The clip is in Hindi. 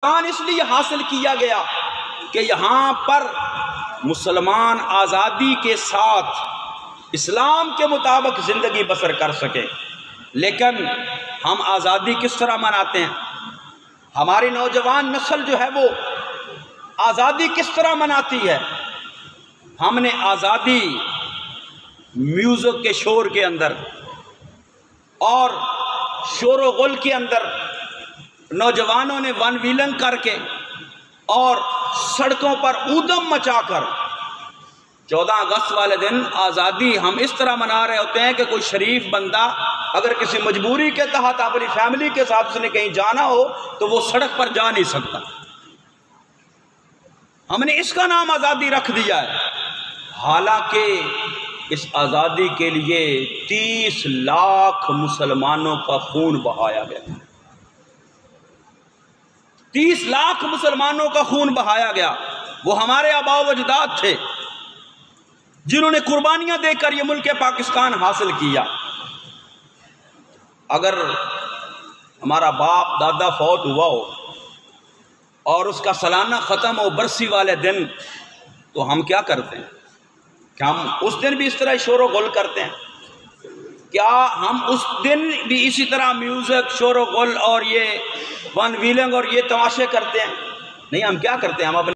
इसलिए हासिल किया गया कि यहाँ पर मुसलमान आज़ादी के साथ इस्लाम के मुताबिक ज़िंदगी बसर कर सके। लेकिन हम आज़ादी किस तरह मनाते हैं? हमारी नौजवान नस्ल जो है वो आज़ादी किस तरह मनाती है? हमने आज़ादी म्यूज़िक के शोर के अंदर और शोर व गुल के अंदर नौजवानों ने वन व्हीलिंग करके और सड़कों पर ऊधम मचाकर 14 अगस्त वाले दिन आज़ादी हम इस तरह मना रहे होते हैं कि कोई शरीफ बंदा अगर किसी मजबूरी के तहत अपनी फैमिली के साथ उसने कहीं जाना हो तो वो सड़क पर जा नहीं सकता। हमने इसका नाम आज़ादी रख दिया है। हालांकि इस आज़ादी के लिए 30 लाख मुसलमानों का खून बहाया गया। 30 लाख मुसलमानों का खून बहाया गया। वो हमारे आबाओ अजदाद थे जिन्होंने कुर्बानियां देकर ये मुल्क पाकिस्तान हासिल किया। अगर हमारा बाप दादा फौत हुआ हो और उसका सालाना ख़त्म हो बरसी वाले दिन, तो हम क्या करते हैं? क्या हम उस दिन भी इस तरह शोर गुल करते हैं? क्या हम उस दिन भी इसी तरह म्यूज़िक, शोर गुल और ये वन व्हीलिंग और ये तमाशे करते हैं? नहीं, हम क्या करते हैं? हम अपने